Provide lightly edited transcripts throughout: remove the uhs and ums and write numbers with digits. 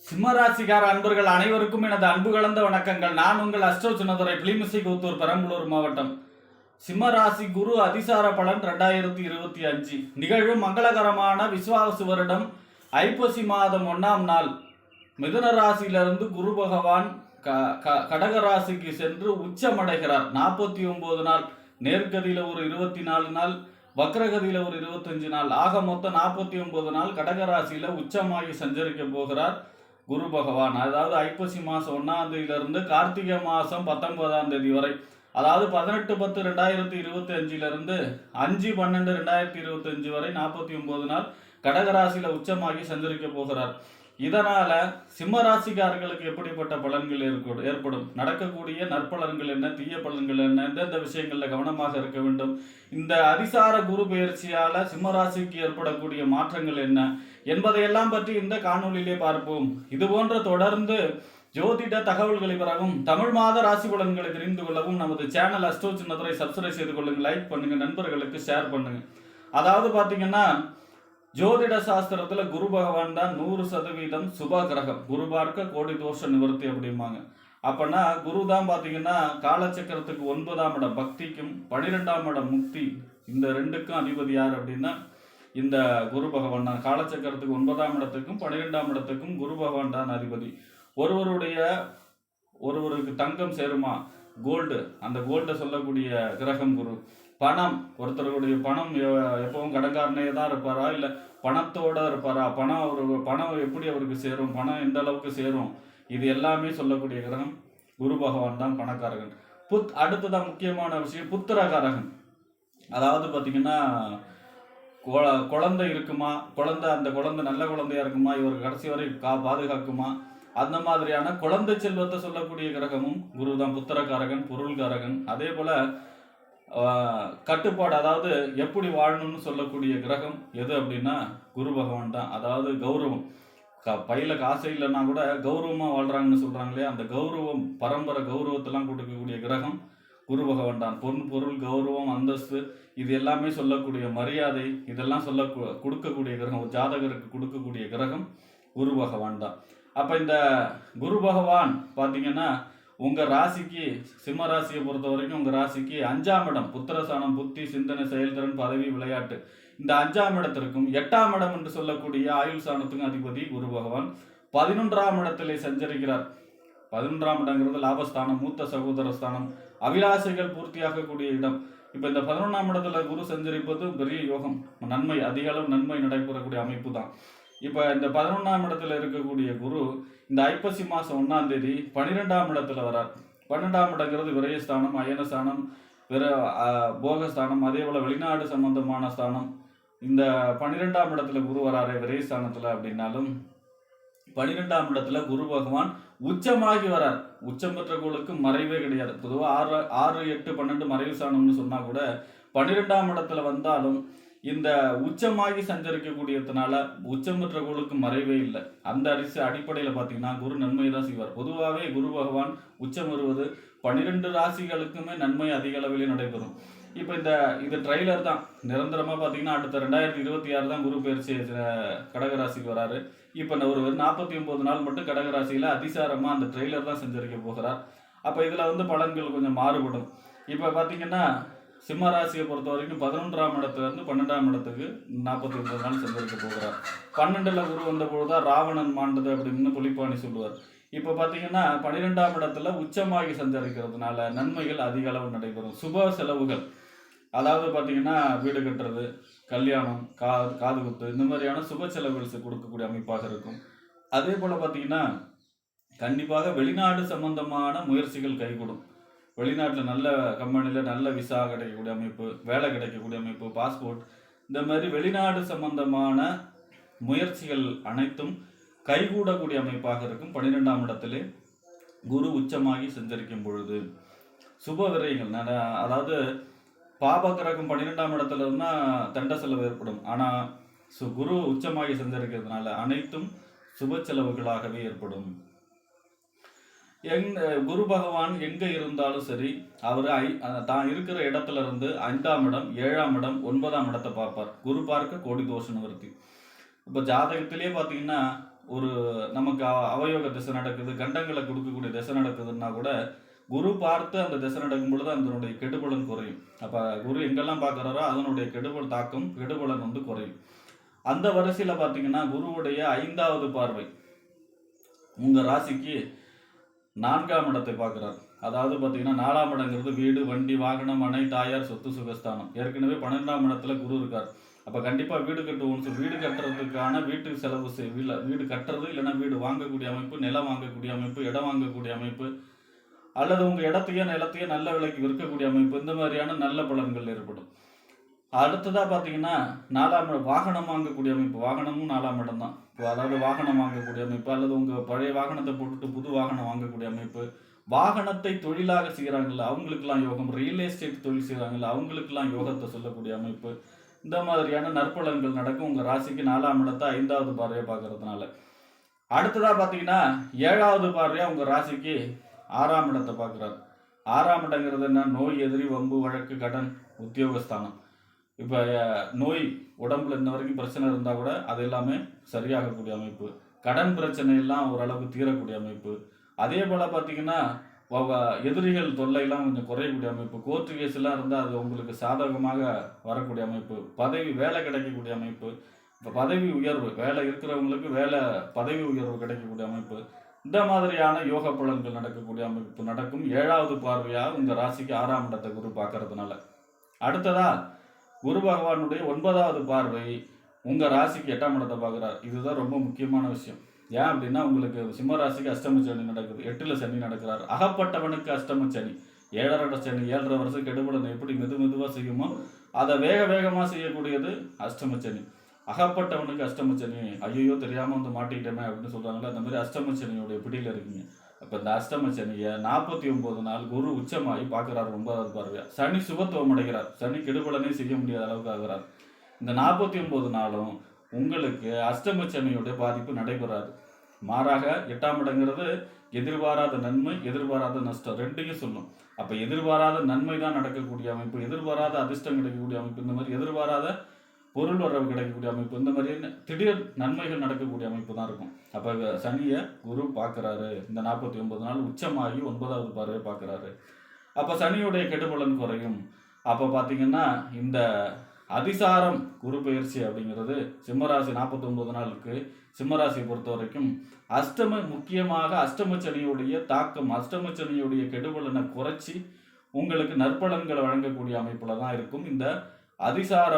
சிம்மராசிக்கார அன்பர்கள் அனைவருக்கும் எனது அன்பு கலந்த வணக்கங்கள். நான் உங்கள் அஸ்ட்ரோ சின்னதுரை புலிமிசைக்கூத்தூர் பெரம்பலூர் மாவட்டம். சிம்மராசி குரு அதிசார பலன் 2025 நிகழும் மங்களகரமான விஸ்வாவசு வருடம் ஐப்பசி மாதம் 1ஆம் நாள் மிதுன ராசியிலிருந்து குரு பகவான் கடக ராசிக்கு சென்று உச்சமடைகிறார். 49 நாள், நேர்கதியில் ஒரு 24 நாள், வக்ரகதியில் ஒரு 25 நாள், ஆக மொத்தம் 49 நாள் கடகராசியில உச்சமாகி சஞ்சரிக்க போகிறார் குரு பகவான். அதாவது ஐப்பசி மாதம் 1ஆம் தேதியிலிருந்து கார்த்திகை மாதம் 19ஆம் தேதி வரை, அதாவது 18/10/2025 5/12/2025 வரை 49 நாள் கடகராசியில உச்சமாகி சஞ்சரிக்க போகிறார். இதனால சிம்ம ராசிக்காரர்களுக்கு எப்படிப்பட்ட பலன்கள் ஏற்படும், நடக்கக்கூடிய நற்பலன்கள் என்ன, தீய பலன்கள் என்ன, எந்தெந்த விஷயங்கள்ல கவனமாக இருக்க வேண்டும், இந்த அதிசார குரு பயிற்சியால சிம்ம ராசிக்கு ஏற்படக்கூடிய மாற்றங்கள் என்ன என்பதையெல்லாம் பற்றி இந்த காணொலியிலே பார்ப்போம். இது போன்ற தொடர்ந்து ஜோதிட தகவல்களை பெறவும் தமிழ் மாத ராசி பலன்களை தெரிந்து கொள்ளவும் நமது சேனல் அஸ்ட்ரோ சின்னதுரை சப்ஸ்கிரைப் செய்து கொள்ளுங்க, லைக் பண்ணுங்க, நண்பர்களுக்கு ஷேர் பண்ணுங்க. அதாவது பாத்தீங்கன்னா ஜோதிட சாஸ்திரத்துல குரு பகவான் தான் 100% சுப கிரகம். குரு பார்க்க கோடி தோஷ நிவர்த்தி அப்படிம்பாங்க. அப்பனா குரு தான் பாத்தீங்கன்னா காலச்சக்கரத்துக்கு 9ஆம் இடம் பக்திக்கும் 12ஆம் இடம் முக்தி, இந்த ரெண்டுக்கும் அதிபதி யார் அப்படின்னா இந்த குரு பகவான் தான். காலச்சக்கரத்துக்கு 9ஆம் இடத்துக்கும் 12ஆம் இடத்துக்கும் குரு பகவான் தான் அதிபதி. ஒருவருக்கு தங்கம் சேருமா, கோல்டு, அந்த கோல்டை சொல்லக்கூடிய கிரகம் குரு. பணம், ஒருத்தருடைய பணம் எப்பவும் கடன்காரனே தான் இருப்பாரா, இல்லை பணத்தோட இருப்பாரா, பணம் எப்படி அவருக்கு சேரும், பணம் எந்த அளவுக்கு சேரும், இது எல்லாமே சொல்லக்கூடிய கிரகம் குரு பகவான் தான் பணக்காரகன். அடுத்ததான் முக்கியமான விஷயம் புத்திரகாரகன். அதாவது பார்த்தீங்கன்னா குழந்தை இருக்குமா, அந்த குழந்தை நல்ல குழந்தையா இருக்குமா, இவர் கடைசி வரை பாதுகாக்குமா, அந்த மாதிரியான குழந்தை செல்வத்தை சொல்லக்கூடிய கிரகமும் குரு தான். புத்திரகாரகன், பொருள்காரகன். அதே போல கட்டுப்பாடு, அதாவது எப்படி வாழணும்னு சொல்லக்கூடிய கிரகம் எது அப்படின்னா குரு பகவான் தான். அதாவது கௌரவம், பையில காசு இல்லைன்னா கூட கௌரவமா வாழ்றாங்கன்னு சொல்றாங்க இல்லையா, அந்த கௌரவம், பரம்பரை கௌரவத்தெல்லாம் கொடுக்கக்கூடிய கிரகம் குரு பகவான் தான். பொருள், கௌரவம், அந்தஸ்து, இது எல்லாமே சொல்லக்கூடிய மரியாதை, இதெல்லாம் கொடுக்கக்கூடிய கிரகம், ஜாதகருக்கு கொடுக்கக்கூடிய கிரகம் குரு பகவான் தான். அப்ப இந்த குரு பகவான் பாத்தீங்கன்னா உங்க ராசிக்கு, சிம்ம ராசியை பொறுத்த வரைக்கும் உங்க ராசிக்கு 5ஆம் இடம், புத்திரசானம், புத்தி, சிந்தனை, செயல்திறன், பதவி, விளையாட்டு, இந்த 5ஆம் இடத்திற்கும் 8ஆம் இடம் என்று சொல்லக்கூடிய ஆயுள் சாணத்துக்கும் அதிபதி குரு பகவான் 11ஆம் இடத்திலே சஞ்சரிக்கிறார். 11ஆம் இடங்கிறது லாபஸ்தானம், மூத்த சகோதர ஸ்தானம், அபிலாசைகள் பூர்த்தியாகக்கூடிய இடம். இப்ப இந்த 11ஆம் இடத்துல குரு சஞ்சரிப்பது பெரிய யோகம், நன்மை, அதிக அளவு நன்மை நடைபெறக்கூடிய அமைப்பு தான். இப்ப இந்த 11ஆம் இடத்துல இருக்கக்கூடிய குரு இந்த ஐப்பசி மாசம் 1ஆம் தேதி 12ஆம் இடத்துல வரார். 12ஆம் இடங்கிறது விரயஸ்தானம், அயனஸ்தானம், போகஸ்தானம், அதே போல வெளிநாடு சம்பந்தமான ஸ்தானம். இந்த 12ஆம் இடத்துல குரு வராரு விரயஸ்தானத்துல அப்படின்னாலும் 12ஆம் இடத்துல குரு பகவான் உச்சமாகி வரார். உச்சம் பெற்றவர்களுக்கு மறைவே கிடையாது. பொதுவாக 6, 8, 12 மறைவு ஸ்தானம்னு சொன்னா கூட 12ஆம் இடத்துல வந்தாலும் இந்த உச்சமாகி சஞ்சரிக்கக்கூடியதுனால உச்சம் பெற்றவர்களுக்கு மறைவே இல்லை. அந்த அடிப்படையில பாத்தீங்கன்னா குரு நன்மை தான் செய்வார். பொதுவாகவே குரு பகவான் உச்சம் வருவது 12 ராசிகளுக்குமே நன்மை அதிக அளவிலே நடைபெறும். இப்ப இது ட்ரெய்லர் தான். நிரந்தரமா பாத்தீங்கன்னா அடுத்த 2026 தான் குரு பயிற்சி கடகராசிக்கு வராரு. இப்ப ஒரு 49 நாள் மட்டும் கடகராசியில அதிசாரமா அந்த ட்ரெய்லர் தான் சஞ்சரிக்க போகிறார். அப்ப இதுல பலன்கள் கொஞ்சம் மாறுபடும். இப்ப பாத்தீங்கன்னா சிம்ம ராசியை பொறுத்த வரைக்கும் 11ஆம் இடத்துல இருந்து 12ஆம் இடத்துக்கு 49 நாள் சஞ்சரிக்க போகிறார். 12ல குரு வந்த பொழுதுதான் ராவணன் மாண்டது அப்படின்னு புலிப்பாணி சொல்லுவார். இப்ப பாத்தீங்கன்னா 12ஆம் இடத்துல உச்சமாகி சஞ்சரிக்கிறதுனால நன்மைகள் அதிக அளவு நடைபெறும். சுப செலவுகள், அதாவது பாத்தீங்கன்னா வீடு கட்டுறது, கல்யாணம், காது குத்து, இந்த மாதிரியான சுப செலவுகள் கொடுக்கக்கூடிய அமைப்பாக இருக்கும். அதே போல பாத்தீங்கன்னா கண்டிப்பாக வெளிநாடு சம்பந்தமான முயற்சிகள் கைகூடும். வெளிநாட்டில் நல்ல கம்பெனியில் நல்ல விசா கிடைக்கக்கூடிய அமைப்பு, வேலை கிடைக்கக்கூடிய அமைப்பு, பாஸ்போர்ட், இந்த மாதிரி வெளிநாடு சம்பந்தமான முயற்சிகள் அனைத்தும் கைகூடக்கூடிய அமைப்பாக இருக்கும். 12ஆம் இடத்திலே குரு உச்சமாகி சஞ்சரிக்கும் பொழுது சுப விரயங்கள், அதாவது பாபகிரகம் 12ஆம் இடத்துல இருந்தா தண்ட செலவு ஏற்படும். ஆனால் குரு உச்சமாகி சஞ்சரிக்கிறதுனால அனைத்தும் சுப செலவுகளாகவே ஏற்படும். குரு பகவான் எங்க இருந்தாலும் சரி, அவர் தான் இருக்கிற இடத்துல இருந்து 5ஆம் இடம், 7ஆம் இடம், 9ஆம் இடத்தை பார்ப்பார். குரு பார்க்க கோடி தோஷ நிவர்த்தி. இப்போ ஜாதகத்திலே பார்த்தீங்கன்னா ஒரு நமக்கு அவயோக திசை நடக்குது, கண்டங்களை கொடுக்கக்கூடிய திசை நடக்குதுன்னா கூட குரு பார்த்து அந்த திசை நடக்கும் பொழுது அதனுடைய கெடுபலன் குறையும். அப்ப குரு எங்கெல்லாம் பார்க்குறாரோ அதனுடைய கெடுபல் தாக்கம் கெடுபலன் வந்து குறையும். அந்த வரிசையில் பார்த்தீங்கன்னா குருவுடைய 5வது பார்வை உங்க ராசிக்கு 4ஆம் இடத்தை பார்க்குறார். அதாவது பார்த்தீங்கன்னா 4ஆம் இடங்கிறது வீடு, வண்டி, வாகனம், மனை, தாயார், சொத்து, சுகஸ்தானம். ஏற்கனவே 12ஆம் இடத்துல குரு இருக்கார். அப்போ கண்டிப்பாக வீடு கட்டுவோம். வீடு கட்டுறதுக்கான வீட்டு செலவு வீடு கட்டுறது, இல்லைன்னா வீடு வாங்கக்கூடிய அமைப்பு, நிலம் வாங்கக்கூடிய அமைப்பு, இடம் வாங்கக்கூடிய அமைப்பு, அல்லது உங்கள் இடத்தையோ நிலத்தையோ நல்ல விலைக்கு விற்கக்கூடிய அமைப்பு, இந்த மாதிரியான நல்ல பலன்கள் ஏற்படும். அடுத்ததாக பார்த்தீங்கன்னா 4ஆம் இடம் வாகனம் வாங்கக்கூடிய அமைப்பு. வாகனமும் 4ஆம் இடம் தான். இப்போ அதாவது வாகனம் வாங்கக்கூடிய அமைப்பு, அல்லது உங்கள் பழைய வாகனத்தை போட்டுட்டு புது வாகனம் வாங்கக்கூடிய அமைப்பு, வாகனத்தை தொழிலாக செய்கிறாங்கல்ல அவங்களுக்கெல்லாம் யோகம், ரியல் எஸ்டேட் தொழில் செய்கிறாங்கல்ல அவங்களுக்கெல்லாம் யோகத்தை சொல்லக்கூடிய அமைப்பு, இந்த மாதிரியான நற்பலன்கள் நடக்கும் உங்கள் ராசிக்கு 4ஆம் இடத்தை 5வது பார்வையை பார்க்கறதுனால. அடுத்ததாக பார்த்தீங்கன்னா 7வது பார்வையாக உங்கள் ராசிக்கு 6ஆம் இடத்தை பார்க்குறாரு. 6ஆம் இடங்கிறது என்ன? நோய், எதிரி, வம்பு, வழக்கு, கடன், உத்தியோகஸ்தானம். இப்போ நோய் உடம்புல இந்த வரைக்கும் பிரச்சனை இருந்தால் கூட அது எல்லாமே சரியாகக்கூடிய அமைப்பு, கடன் பிரச்சனை எல்லாம் ஓரளவுக்கு தீரக்கூடிய அமைப்பு, அதே போல் பார்த்தீங்கன்னா எதிரிகள் தொல்லையெல்லாம் கொஞ்சம் குறையக்கூடிய அமைப்பு, கோர்ட்டு கேஸ் எல்லாம் இருந்தால் அது உங்களுக்கு சாதகமாக வரக்கூடிய அமைப்பு, வேலை கிடைக்கக்கூடிய அமைப்பு, இப்போ பதவி உயர்வு, வேலை இருக்கிறவங்களுக்கு பதவி உயர்வு கிடைக்கக்கூடிய அமைப்பு, இந்த மாதிரியான யோக பலன்கள் நடக்கக்கூடிய அமைப்பு நடக்கும் 7வது பார்வையாக உங்கள் ராசிக்கு 6ஆம் இடத்தை குரு பார்க்கறதுனால. அடுத்ததா குரு பகவானுடைய 9வது பார்வை உங்கள் ராசிக்கு 8ஆம் இடத்தை பார்க்குறார். இதுதான் ரொம்ப முக்கியமான விஷயம். ஏன் அப்படின்னா உங்களுக்கு சிம்ம ராசிக்கு அஷ்டம சனி நடக்குது, 8ல் சனி நடக்கிறார். அகப்பட்டவனுக்கு அஷ்டம சனி, 7.5 சனி, 7.5 வருஷம் கெடுபலன் எப்படி மெதுவாக செய்யுமோ அதை வேகமாக செய்யக்கூடியது அஷ்டம சனி. அகப்பட்டவனுக்கு அஷ்டம சனி, ஐயோ தெரியாமல் வந்து மாட்டிக்கிட்டேமே அப்படின்னு சொல்கிறாங்களே, அந்த மாதிரி அஷ்டம சனியுடைய பிடியில் இருக்கீங்க. அப்போ இந்த அஷ்டம சனியை 49 நாள் குரு உச்சமாகி பார்க்குறாரு 9வது பார்வையா. சனி சுபத்துவம் அடைகிறார், சனி கெடுபலனே செய்ய முடியாத அளவுக்கு ஆகிறார். இந்த 49 நாளும் உங்களுக்கு அஷ்டம சனியுடைய பாதிப்பு நடைபெறாது. மாறாக 8ஆம் இடங்கிறது எதிர்பாராத நன்மை, எதிர்பாராத நஷ்டம் ரெண்டையும் சொல்லும். அப்போ எதிர்பாராத நன்மை தான் நடக்கக்கூடிய அமைப்பு, எதிர்பாராத அதிர்ஷ்டம் கிடைக்கக்கூடிய அமைப்பு, இந்த மாதிரி எதிர்பாராத பொருள் வரவு கிடைக்கக்கூடிய அமைப்பு, இந்த மாதிரி திடீர் நன்மைகள் நடக்கக்கூடிய அமைப்பு தான் இருக்கும். அப்போ சனியை குரு பார்க்குறாரு, இந்த 49 நாள் உச்சமாகி 9வது பார்வையை பார்க்குறாரு. அப்போ சனியுடைய கெடுபலன் குறையும். அப்போ பார்த்தீங்கன்னா இந்த அதிசாரம் குரு பயிற்சி அப்படிங்கிறது சிம்மராசி 49 நாளுக்கு சிம்மராசியை பொறுத்த வரைக்கும் முக்கியமாக அஷ்டம சனியுடைய தாக்கம், அஷ்டம சனியுடைய கெடுபலனை குறைச்சி உங்களுக்கு நற்பலன்களை வழங்கக்கூடிய அமைப்புல தான் இருக்கும் இந்த அதிசார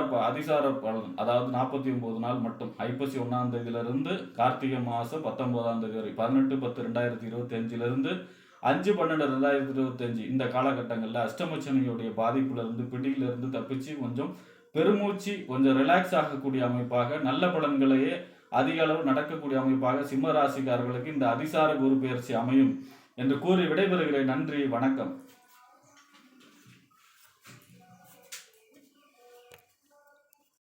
பலன். அதாவது 49 நாள் மட்டும், ஐப்பசி 1ஆம் தேதியிலிருந்து கார்த்திகை மாதம் 19ஆம் தேதி வரை, 18/10/2025 5/12/2025 இந்த காலகட்டங்களில் அஷ்டமச்சனியுடைய பாதிப்புலேருந்து பிடியிலிருந்து தப்பிச்சு கொஞ்சம் பெருமூச்சு, கொஞ்சம் ரிலாக்ஸ் ஆகக்கூடிய அமைப்பாக, நல்ல பலன்களையே அதிக அளவு நடக்கக்கூடிய அமைப்பாக சிம்ம ராசிக்காரர்களுக்கு இந்த அதிசார குரு பெயர்ச்சி அமையும் என்று கூறி விடைபெறுகிறேன். நன்றி, வணக்கம்.